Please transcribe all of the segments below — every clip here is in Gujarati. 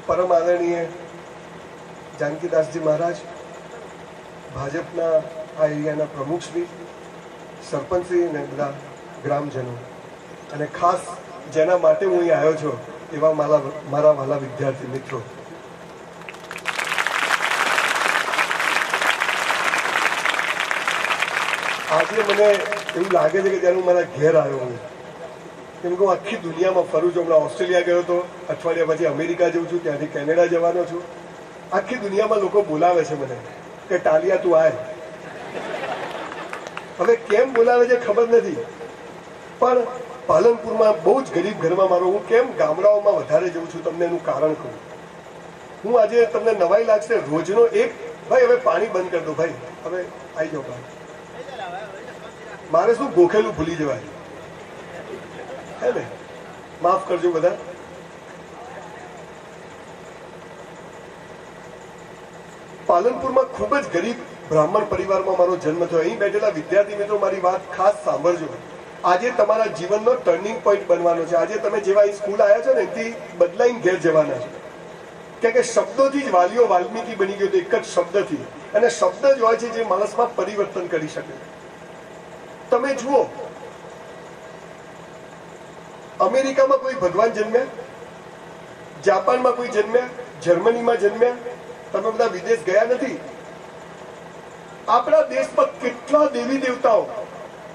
પરમ આદરણીય જાનકીદાસજી મહારાજ, ભાજપના આ એરિયાના પ્રમુખશ્રી, સરપંચશ્રી અને બધા ગ્રામજનો, અને ખાસ જેના માટે હું અહીં આવ્યો છું એવા મારા વાલા વિદ્યાર્થી મિત્રો, આજે મને એવું લાગે છે કે જ્યારે હું મારા ઘેર આવ્યો હું, કેમ કે હું આખી દુનિયામાં ફરું છું. હમણાં ઓસ્ટ્રેલિયા ગયો હતો, અઠવાડિયા પછી અમેરિકા જઉં છું, ત્યાંથી કેનેડા જવાનો છું. આખી દુનિયામાં લોકો બોલાવે છે મને કે ટાલિયા તું આય. હવે કેમ બોલાવે છે ખબર નથી, પણ પાલનપુરમાં બહુ જ ગરીબ ઘરમાં મારો, હું કેમ ગામડાઓમાં વધારે જઉં છું તમને એનું કારણ કહું. હું આજે તમને નવાઈ લાગશે, રોજનો એક ભાઈ હવે પાણી બંધ કરી દો ભાઈ, હવે આવી જાઓ ભાઈ, મારે શું ગોખેલું ભૂલી જવાય હે ને, માફ કરજો બધા. પાલનપુરમાં ખૂબ જ ગરીબ બ્રાહ્મણ પરિવારમાં મારો જન્મ થયો. અહીં બેઠેલા વિદ્યાર્થી મિત્રો મારી વાત ખાસ સાંભળજો. આજે તમારા જીવનનો ટર્નિંગ પોઈન્ટ બનવાનો છે. આજે તમે જેવા અહીં સ્કૂલ આવ્યા છો ને એથી બદલાઈને ઘેર જવાના છો. કેમ કે શબ્દોથી જ વાલીઓ વાલ્મીકી બની ગયો હતો, એક જ શબ્દથી. અને શબ્દ જ હોય છે જે માણસમાં પરિવર્તન કરી શકે. તમે જુઓ, અમેરિકામાં કોઈ ભગવાન જન્મ્યા, જાપાનમાં કોઈ જન્મ્યા, જર્મનીમાં જન્મ્યા, તમે બધા વિદેશ ગયા નથી. આપણા દેશમાં કેટલા દેવી દેવતાઓ,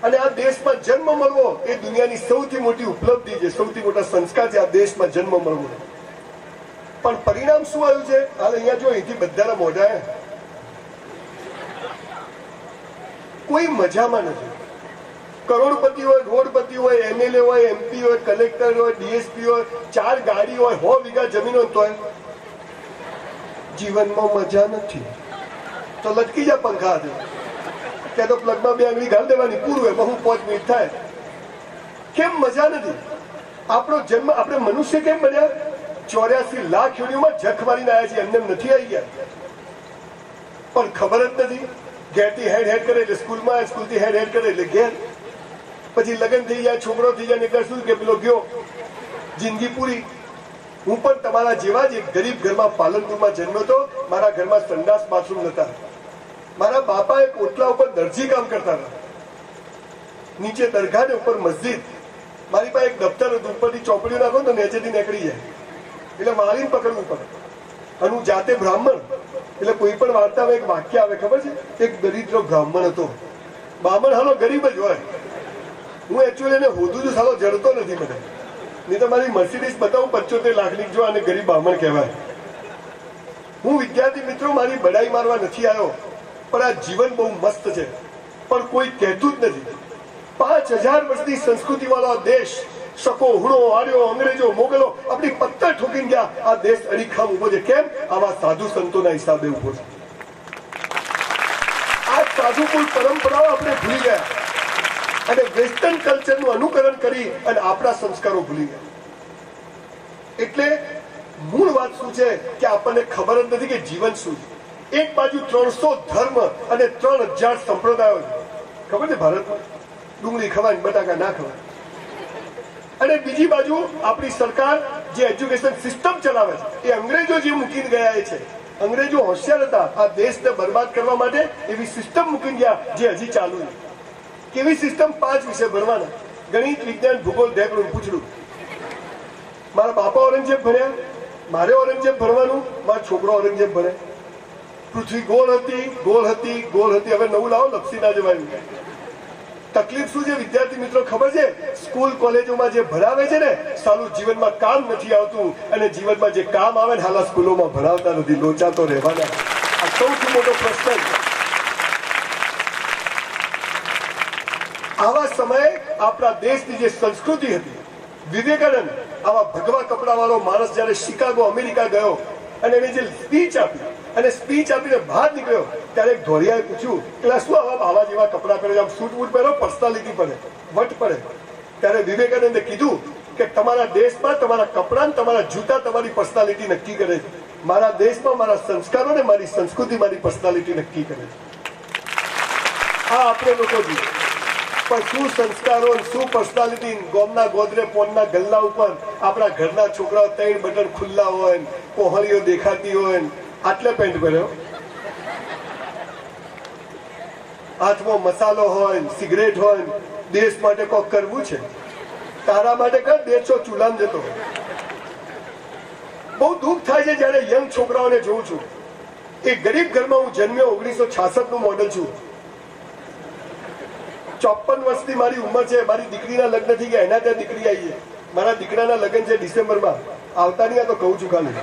અને આ દેશમાં જન્મ મળવો એ દુનિયાની સૌથી મોટી ઉપલબ્ધિ છે, સૌથી મોટા સંસ્કાર છે આ દેશમાં જન્મ મળવો. પણ પરિણામ શું આવ્યું છે? હાલ અહીંયા જો અહીંથી બધાના મોઢા, કોઈ મજામાં નથી. કરોડપતિ હોય, રોડપતિ હોય, એમએલએ હોય, એમપી હોય, કલેક્ટર હોય, ડીએસપી હોય, 4 ગાડી હોય, 100 વીઘા જમીન હોય, તોય જીવનમાં મજા નથી. તો લટકી જા પંખા હાથે, ત્યાં તો પ્લગમાં 2 આંગળી ઘાલ દેવાની, પૂરું એમાં હું 5 મિનિટ થાય. કેમ મજા નથી? આપણો જન્મ, આપણે મનુષ્ય કેમ બન્યા? 84 લાખ યોનિઓમાં જખ મારીને આવ્યા છીએ, એમને નથી આવી ગયા. પણ ખબર જ નથી. ઘેરથી હેડ કરે એટલે સ્કૂલમાં, સ્કૂલથી હેડ કરે એટલે ઘેર, પછી લગ્ન થઈ જાય, છોકરો થઈ જાય, એટલે શું કે પેલો ગયો, જિંદગી પૂરી. હું પણ તમારા જેવા જ એક ગરીબ ઘરમાં પાલનપુરમાં જન્મ્યો હતો. મારા ઘરમાં સંડાસ બાથરૂમ નતા. મારા બાપા એક ઓટલા ઉપર દરજી કામ કરતા હતા, નીચે દરગાહ ને ઉપર મસ્જિદ. મારી પાસે એક દફતર હતું, ઉપરથી ચોપડીઓ નાખો તો નીચેથી નીકળી જાય, એટલે મારીને પકડવું પડે. અને હું જાતે બ્રાહ્મણ, એટલે કોઈ પણ વાર્તામાં એક વાક્ય આવે ખબર છે, એક દરિદ્ર બ્રાહ્મણ હતો. બ્રાહ્મણ હાલો ગરીબ જ હોય. હું એકચ્યુઅલી એને હોદું છું, સાલો જડતો નથી મને. નહીં તો મારી મર્સિડીઝ બતાવું 75 લાખની, જો આને ગરીબ બ્રાહ્મણ કહેવાય. હું વિદ્યાર્થી મિત્રો મારી બડાઈ મારવા નથી આવ્યો, પણ આ જીવન બહુ મસ્ત છે, પણ કોઈ કહેતું જ નથી. 5000 વર્ષની સંસ્કૃતિ વાળો દેશ, શકો, હુણો, આર્યો, અંગ્રેજો, મોગલો આપણી પત્તર ઠોકીને ગયા. આ દેશ અડીખામ ઉભો છે. કેમ? આવા સાધુ સંતોના હિસાબે ઉભો છે. આ સાધુ કોઈ પરંપરાઓ આપણે ભૂલી ગયા અને વેસ્ટર્ન કલ્ચરનું અનુકરણ કરી અને આપણા સંસ્કારો ભૂલી ગયા. એટલે મૂળ વાત શું છે કે આપણને ખબર જ નથી કે જીવન શું છે. એક બાજુ 300 ધર્મ અને 3000 સંપ્રદાયો છે, ખબર છે ભારતમાં? ડુંગળી ખવાય, બટાકા ના ખવાય. અને બીજી બાજુ આપણી સરકાર જે એજ્યુકેશન સિસ્ટમ ચલાવે છે એ અંગ્રેજો જે મૂકીને ગયા છે. અંગ્રેજો હોશિયાર હતા આ દેશને બરબાદ કરવા માટે, એવી સિસ્ટમ મૂકીને ગયા જે હજી ચાલુ છે. કેવી સિસ્ટમ? 5 વિષય ભણવાના: ગણિત, વિજ્ઞાન, ભૂગોળ, વ્યાકરણ, પૂછડું. મારા બાપા ઔરંગઝેબ ભણ્યા, મારે ઔરંગઝેબ ભણવાનું, મારો છોકરો ઔરંગઝેબ ભણે. પૃથ્વી ગોળ હતી, ગોળ હતી, ગોળ હતી. હવે નવું લાવો, લપસી ના જવાયું. તકલીફ શું છે વિદ્યાર્થી મિત્રો ખબર છે? સ્કૂલ કોલેજોમાં જે ભણાવે છે ને, સાલું જીવનમાં કામ નથી આવતું. અને જીવનમાં જે કામ આવે ને, હાલા સ્કૂલોમાં ભણાવતા નથી. લોચા તો રહેવાના. આ સૌથી મોટો પ્રશ્ન. આવા સમયે આપણા દેશની જે સંસ્કૃતિ હતી, વિવેકાનંદ આવા ભગવા કપડા વાળો માણસ જયારે શિકાગો અમેરિકા ગયો અને એને જે સ્પીચ આપી, અને સ્પીચ આપીને બહાર નીકળ્યો, ત્યારે એક ધોળિયાએ પૂછ્યું કે શું આવા જેવા કપડા પહેરે, આમ સૂટ બૂટ પહેરો, પર્સનાલિટી પડે, વટ પડે. ત્યારે વિવેકાનંદે કીધું કે તમારા દેશમાં તમારા કપડા ને તમારા જૂતા તમારી પર્સનાલિટી નક્કી કરે છે. મારા દેશમાં મારા સંસ્કારો ને મારી સંસ્કૃતિ મારી પર્સનાલિટી નક્કી કરે છે. આ આપણે લોકો જોઈએ. પણ શું સંસ્કારો શું પર્સનાલિટી ગોમના ગોદરે પોનના ગલ્લા ઉપર આપણા ઘરના છોકરાઓ 3 બટન ખુલ્લા હોય, કોહળીઓ દેખાતી હોય, આટલે પેન્ટ પહેર્યો, હાથમાં મસાલો હોય, સિગરેટ હોય, દેશ માટે કોક કરવું છે, તારા માટે કર, દેશો ચૂલામ જતો. બહુ દુઃખ થાય છે જયારે યંગ છોકરાઓને જોઉં છું. એ ગરીબ ઘરમાં હું જન્મ્યો, 1966 નું મોડલ છું. 54 વર્ષની મારી ઉંમર છે. મારી દીકરીના લગ્ન થઈ ગયા, એના ત્યાં દીકરી આવી છે. મારા દીકરાના લગ્ન છે ડિસેમ્બરમાં. આવતા નહીં તો કહું છું ખાલી,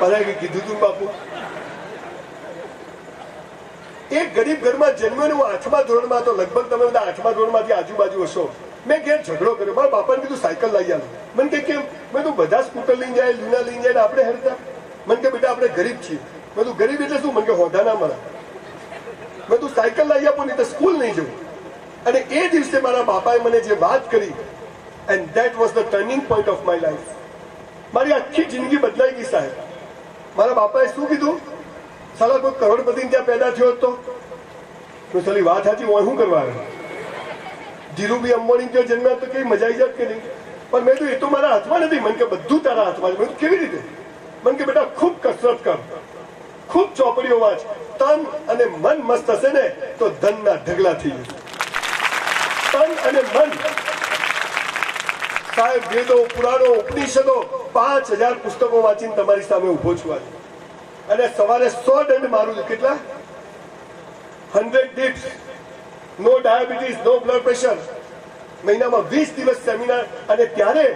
બધા કીધું તું બાપુ. એક ગરીબ ઘરમાં જન્મ્યો ને હું 8મા ધોરણમાં હતો. લગભગ તમે બધા 8મા ધોરણમાંથી આજુબાજુ હશો. મેં ઘેર ઝઘડો કર્યો. મારા બાપાને કીધું સાયકલ લઈ આવો. મને કે કેમ? મેં તો બધા સ્કૂટર લઈને જાય, લૂના લઈને જાય, આપણે હેરતા. મને કે બેટા આપણે ગરીબ છીએ. મેં તું ગરીબ એટલે શું? મને કે હોદા ના મળે. મેં તું સાયકલ લઈ આપો નહીં તો સ્કૂલ નહીં જવું. અને એ દિવસે મારા બાપાએ મને જે વાત કરી, and that was the turning point of my life. મારી આખી જિંદગી બદલાઈ ગઈ સાહેબ. મારા બાપાએ શું કીધું? સાલા કોઈ કરોડપતિ ત્યાં પેદા થયો હતો તો સાલી વાત સાચી હોય, શું કરવા આવે? ધીરુભાઈ અંબાણી ત્યાં જન્મ્યા તો કઈ મજા આવી જાત કે નહીં? પણ મેં તો એ તો મારા હાથમાં નથી. મને કે બધું તારા હાથમાં છે. મેં કેવી રીતે? મને કે બેટા ખૂબ કસરત કર, ખૂબ ચોપડીઓ વાંચ, તન અને મન મસ્ત હશે ને તો ધનના ઢગલા થઈ જશે. તન અને મન સાહેબ, વેદો, પુરાણો, ઉપનિષદો 5000 પુસ્તકો વાંચીને તમારી સામે ઉભો છું આજે. અને સવારે 100 દંડ મારું છું. કેટલા? 100 dips. નો ડાયાબિટીસ, નો બ્લડ પ્રેશર. મહિનામાં 20 દિવસ સેમિનાર. અને ત્યારે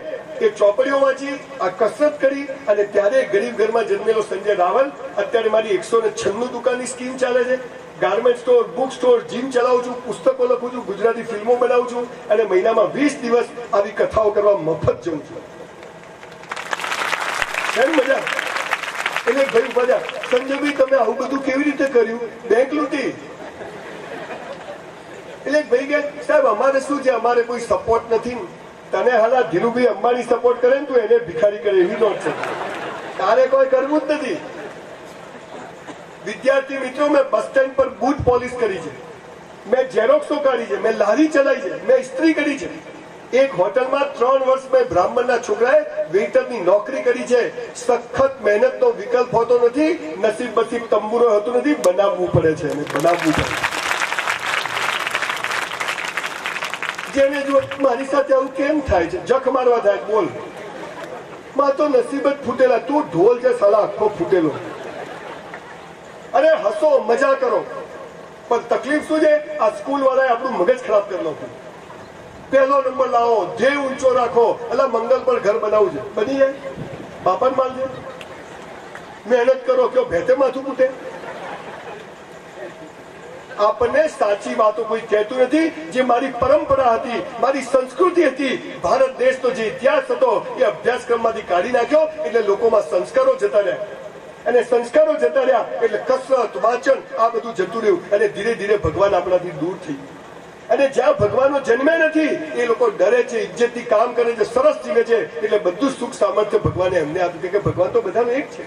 એ ચોપડીઓ વાંચી, આ કસરત કરી, અને ત્યારે ગરીબ ઘરમાં જન્મેલો સંજય રાવલ અત્યારે મારી 196 દુકાનની સ્કીમ ચાલે છે. Garment store, book store, gym ચલાવું છું, પુસ્તકો લખું છું, ગુજરાતી ફિલ્મો બનાવું છું, અને મહિનામાં 20 દિવસ આવી કથાઓ કરવા મફત જઉં છું. કેમ મજા? એટલે ભાઈ મજા. સંજયભાઈ તમે આવું બધું કેવી રીતે કર્યું? બેંક લૂંટી. એટલે ભાઈ કે સાહેબ અમારે શું છે, અમારે કોઈ સપોર્ટ નથી. તને હાલા ધીરુભાઈ અંબાણી સપોર્ટ કરે ને તું એને ભિખારી કરે એવી નોટ છે. તારે કોઈ કરવું જ નથી. વિદ્યાર્થી મિત્રો, મેં બસ સ્ટેન્ડ પર બૂટ પોલિશ કરી છે, મેં ઝેરોક્સો કાઢી છે, મેં લારી ચલાવી છે, મેં ઇસ્ત્રી કરી છે. એક હોટલમાં 3 વર્ષ મેં બ્રાહ્મણના છોકરાએ વેઇટરની નોકરી કરી છે. સખત મહેનતનો વિકલ્પ હોતો નથી. નસીબ બસીબ તંબુરો હોતું નથી. બનાવવું પડે છે, અને બનાવવું પડે. જેને જો મારી સાથે આવું કેમ થાય છે? જખ મારવા થાય. બોલ, માં તો નસીબ જ ફૂટેલા. તું ઢોલ છે સાલા, આખો ફૂટેલો. અરે હસો, મજા કરો, પણ તકલીફ શું છે? આ સ્કૂલ વાળાએ આપણું મગજ ખરાબ કરી નાખ્યું. પહેલો નંબર લાવો, ધ્યેય ઊંચો રાખો. એટલે મંગલ પર ઘર બનાવવું છે, બની જાય. બાપાને માનજે, મહેનત કરો. કયો ભેતે માથું ફૂટે? આપણને સાચી વાતો કોઈ કહેતું નથી. જે મારી પરંપરા હતી, મારી સંસ્કૃતિ હતી, ભારત દેશનો જે ઇતિહાસ હતો, એ અભ્યાસક્રમમાંથી કાઢી નાખ્યો. એટલે લોકોમાં સંસ્કારો જતા રહ્યા, અને સંસ્કારો જતા રહ્યા એટલે કસરત, વાંચન, આ બધું જતું રહ્યું. અને ધીરે ધીરે ભગવાન આપણાથી દૂર થઈ. અને જ્યાં ભગવાનનો જન્મે નથી એ લોકો ડરે છે, ઇજ્જતથી કામ કરે છે, સરસ જીવે છે. એટલે બધું સુખ સામર્થ્ય ભગવાને એમને આપ્યું, કે ભગવાન તો બધાનો એક છે.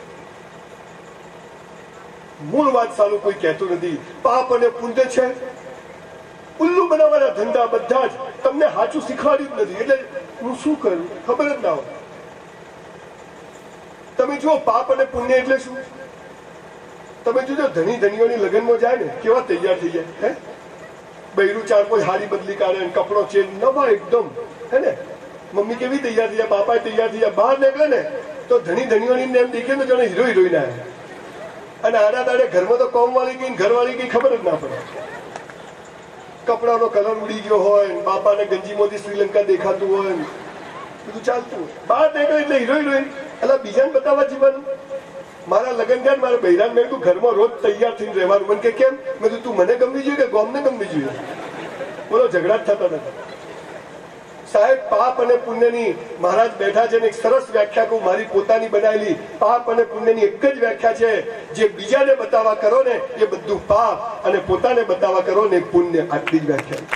મૂળ વાત સાલું કોઈ કહેતું નથી. પાપ અને પુણ્ય છે, ઉલ્લુ બનાવવાના ધંધા બધા જ. તમને સાચું શીખવાડ્યું જ નથી. એટલે હું શું કરું ખબર જ ના હોય. તમે જુઓ, પાપ અને પુણ્ય એટલે શું? તમે જોજો, ધણી ધણીઓની લગ્નમાં જાય ને કેવા તૈયાર થઈ જાય. હે, બૈરું 4-5 હારી બદલી કાઢે, કપડો ચેન્જ, નવા એકદમ. હે ને, મમ્મી કેવી તૈયાર થઈ જાય, બાપા તૈયાર થઈ જાય. બહાર નીકળે ને તો ધણી ધણીઓની એમ દેખે ને જાણે હીરો હિરોઈન આવે. અને આડા દાડે ઘરમાં તો કોમ વાળી ગઈ, ઘરવાળી ગઈ, ખબર જ ના પડે. કપડાનો કલર ઉડી ગયો હોય, બાપાને ગંજીમાંથી શ્રીલંકા દેખાતું હોય, બધું ચાલતું હોય. બહાર નીકળે એટલે હીરો હિરોઈન. એટલે બીજાને બતાવવા જીવવાનું. મારા લગ્ન થયા, મારા બૈરાન મેં તું ઘરમાં રોજ તૈયાર થઈને રહેવાનું. મને કે કેમ? મેં કીધું તું મને ગમવી જોઈએ કે ગોમને ગમવી જોઈએ? બોલો, ઝઘડા જ થતા નથી સાહેબ. પાપ અને પુણ્યની મહારાજ બેઠા છે ને એક સરસ વ્યાખ્યા કહું, મારી પોતાની બનાવેલી. પાપ અને પુણ્યની એક જ વ્યાખ્યા છે, જે બીજાને બતાવવા કરો ને એ બધું પાપ, અને પોતાને બતાવવા કરો ને પુણ્ય. આટલી જ વ્યાખ્યા.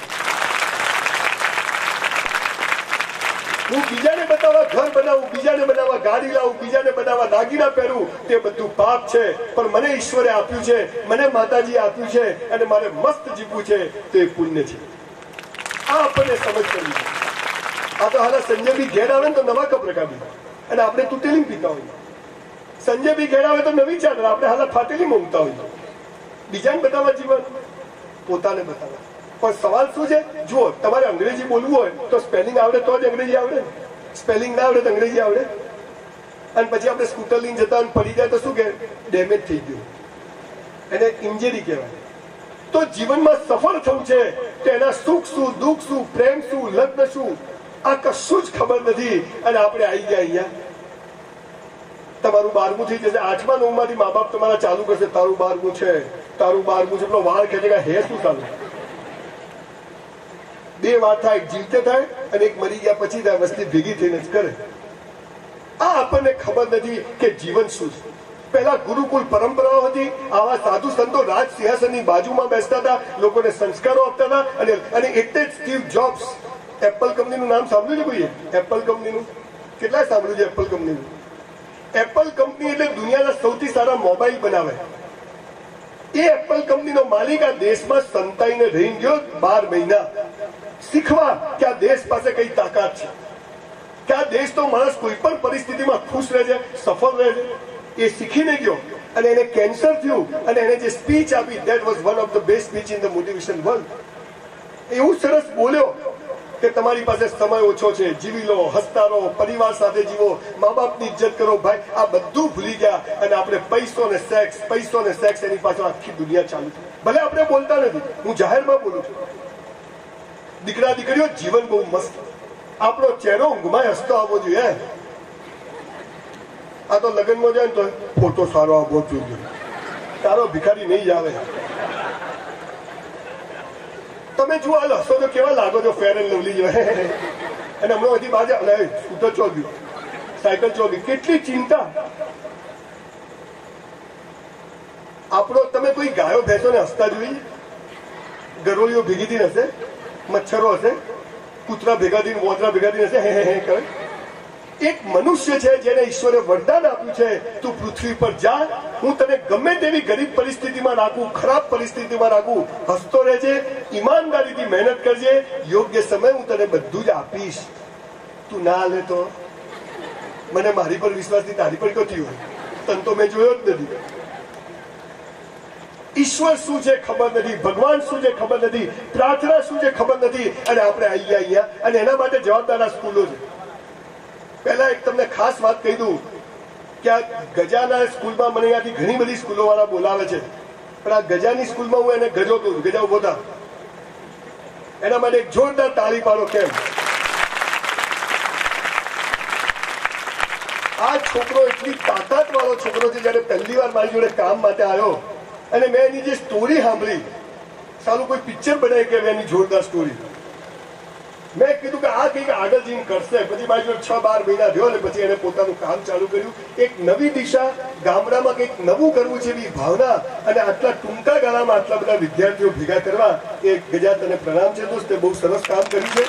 હું બીજાને બતાવવા ઘર બનાવું, બીજાને બનાવવા ગાડી લાવું, બીજાને બનાવવા દાગીના પહેરું, તે બધું પાપ છે. પણ મને ઈશ્વરે આપ્યું છે, મને માતાજી આપ્યું છે, અને મારે મસ્ત જીવવું છે, તે પુણ્ય છે. આ આપણને સમજ પડવી છે. આ તો હાલા સંજય બી ઘેર આવે ને તો નવા કપ રકાવી અને આપણે તૂટેલી પીતા હોઈએ. સંજય બી ઘેર આવે તો નવી ચાદર, આપણે હાલા ફાટેલી મૂકતા હોઈએ. બીજાને બતાવવા જીવન, પોતાને બતાવવા. પણ સવાલ શું છે? જુઓ, તમારે અંગ્રેજી બોલવું હોય તો સ્પેલિંગ આવડે તો જ અંગ્રેજી આવડે. સ્પેલિંગ ના આવડે તો અંગ્રેજી આવડે. અને પછી આપણે સ્કૂટર લઈને જતા પડી જાય તો શું કે ડેમેજ થઈ ગયું, એને ઇન્જરી કહેવાય. તો જીવનમાં સફળ થવું છે તો એના સુખ શું, દુઃખ શું, પ્રેમ શું, લગ્ન શું, આ કશું જ ખબર નથી. અને આપણે આવી ગયા અહીંયા. તમારું 12મું થઈ જશે, 8મા 9માંથી મા બાપ તમારા ચાલુ કરશે, તારું 12મું છે, તારું 12મું છે. પેલો વાળ ખેંચે કે હે શું ચાલુ? બે વાત થાય, એક જીવતે થાય અને એક મરી ગયા પછી થાય. વસ્તી ભેગી થઈને જ કરે. આ આપણને ખબર નથી કે જીવન શું છે. પહેલા ગુરુકુળ પરંપરાઓ હતી. આવા સાધુ સંતો રાજ સિંહાસનની બાજુમાં બેસતા હતા, લોકોને સંસ્કારો આપતા હતા. અને એટલે જ સ્ટીવ જોબ્સ, એપલ કંપનીનું નામ સાંભળ્યું છે કોઈએ? એપલ કંપનીનું કેટલાય સાંભળ્યું છે? એપલ કંપનીનું. એપલ કંપની એટલે દુનિયાના સૌથી સારા મોબાઈલ બનાવે. એ એપલ કંપનીનો માલિક આ દેશમાં સંતાઈને રહી ગયો 12 મહિના, શીખવા કે આ દેશ પાસે કઈ તાકાત છે, કે આ દેશ તો માણસ કોઈ પણ પરિસ્થિતિમાં ખુશ રહે છે, સફળ રહે છે. એ શીખીને ગયો અને એને કેન્સર થયું અને એને જે સ્પીચ આપી, that was one of the best speech in the motivation world. એવું સરસ બોલ્યો કે તમારી પાસે સમય ઓછો છે, જીવી લો, હસતા રહો, પરિવાર સાથે જીવો, મા બાપની ઇજ્જત કરો. ભાઈ, આ બધું ભૂલી ગયા અને આપણે પૈસો ને સેક્સ, પૈસો ને સેક્સ, એની પાછળ આખી દુનિયા ચાલુ છે. ભલે આપણે બોલતા નથી, હું જાહેરમાં બોલું છું. દીકરા દીકરીઓ, જીવન બહુ મસ્ત. આપણો ચહેરો ઊંઘમાં હસતો આવવો જોઈએ. આ તો લગ્નમાં જાય ને તો ફોટો સારો આવવો જોઈએ, તારો ભિખારી નહીં જ આવે. તમે જુઓ, હાલ હસો તો કેવા લાગો છો, ફેર એન્ડ લવલી જેવા. અને હમણાં હજી બાજુ સ્કૂટર ચોગ્યું, સાયકલ ચોગી, કેટલી ચિંતા. આપણો તમે કોઈ ગાયો ભેંસો ને હસતા જોઈ? ગરોળીઓ ભેગી થઈને હશે, મચ્છરો હશે, કૂતરા ભેગા થઈને, વોતરા ભેગા થઈને હશે, હે કરે. એક મનુષ્ય છે જેને ઈશ્વરે વરદાન આપ્યું છે, તું પૃથ્વી પર જા, હું તને ગમે તેવી ગરીબ પરિસ્થિતિમાં રાખું, ખરાબ પરિસ્થિતિમાં રાખું, હસતો રહેજે, ઈમાનદારીથી મહેનત કરજે, યોગ્ય સમય હું તને બધું જ આપીશ. તું ના હાલે તો મને મારી પર વિશ્વાસથી તારી પર ક્યાંથી હોય? તને તો મેં જોયો જ નથી. ઈશ્વર શું છે ખબર નથી, ભગવાન શું છે ખબર નથી, પ્રાર્થના શું છે ખબર નથી. અને આપણે અહીંયા અને એના માટે જવાબદાર આ સ્કૂલો છે. પહેલા એક તમને ખાસ વાત કહી દઉં કે આ ગજાના સ્કૂલમાં મને અહીંયાથી ઘણી બધી સ્કૂલો વાળા બોલાવે છે, પણ આ ગજાની સ્કૂલમાં હું એને ગજો કહું છું. ગજા ઉભો થા, એના માટે એક જોરદાર તાળી પાડો. કેમ? આ છોકરો એટલી તાકાત વાળો છોકરો છે. જયારે પહેલી વાર મારી જોડે કામ માટે આવ્યો અને મેં એની જે સ્ટોરી સાંભળી, સારું કોઈ પિક્ચર બનાવી કે એની જોરદાર સ્ટોરી. મેં કીધું કે આ કંઈક આગળ જઈને કરશે. પછી મારી જોડે 6-12 મહિના થયો અને પછી એને પોતાનું કામ ચાલુ કર્યું. એક નવી દિશા, ગામડામાં કંઈક નવું કરવું છે એવી ભાવના, અને આટલા ટૂંકા ગાળામાં આટલા બધા વિદ્યાર્થીઓ ભેગા કરવા, એ ગજા તને પ્રણામ છે દોસ્ત, બહુ સરસ કામ કર્યું છે.